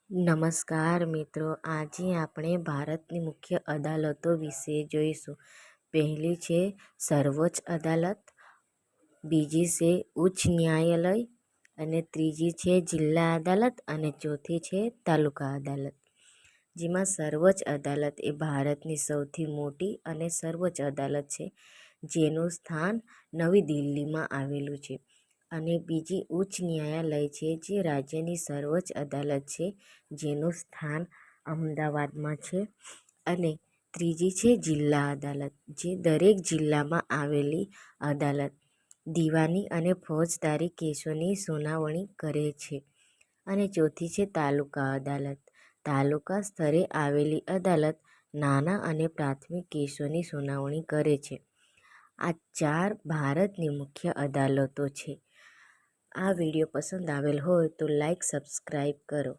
નમસ્કાર મિત્રો, આજે આપણે ભારતની મુખ્ય અદાલતો વિશે જોઈશું. પહેલી છે સર્વોચ્ચ અદાલત, બીજી છે ઉચ્ચ ન્યાયાલય અને ત્રીજી છે જિલ્લા અદાલત અને ચોથી છે તાલુકા અદાલત. જેમાં સર્વોચ્ચ અદાલત એ ભારતની સૌથી મોટી અને સર્વોચ્ચ અદાલત છે, જેનું સ્થાન નવી દિલ્હીમાં આવેલું છે. અને બીજી ઉચ્ચ ન્યાયાલય છે, જે રાજ્યની સર્વોચ્ચ અદાલત છે, જેનું સ્થાન અમદાવાદમાં છે. અને ત્રીજી છે જિલ્લા અદાલત, જે દરેક જિલ્લામાં આવેલી અદાલત દીવાની અને ફોજદારી કેસોની સુનાવણી કરે છે. અને ચોથી છે તાલુકા અદાલત. તાલુકા સ્તરે આવેલી અદાલત નાના અને પ્રાથમિક કેસોની સુનાવણી કરે છે. આ 4 ભારતની મુખ્ય અદાલતો છે. આ વિડીયો પસંદ આવેલ હોય તો લાઈક, સબસ્ક્રાઈબ કરો.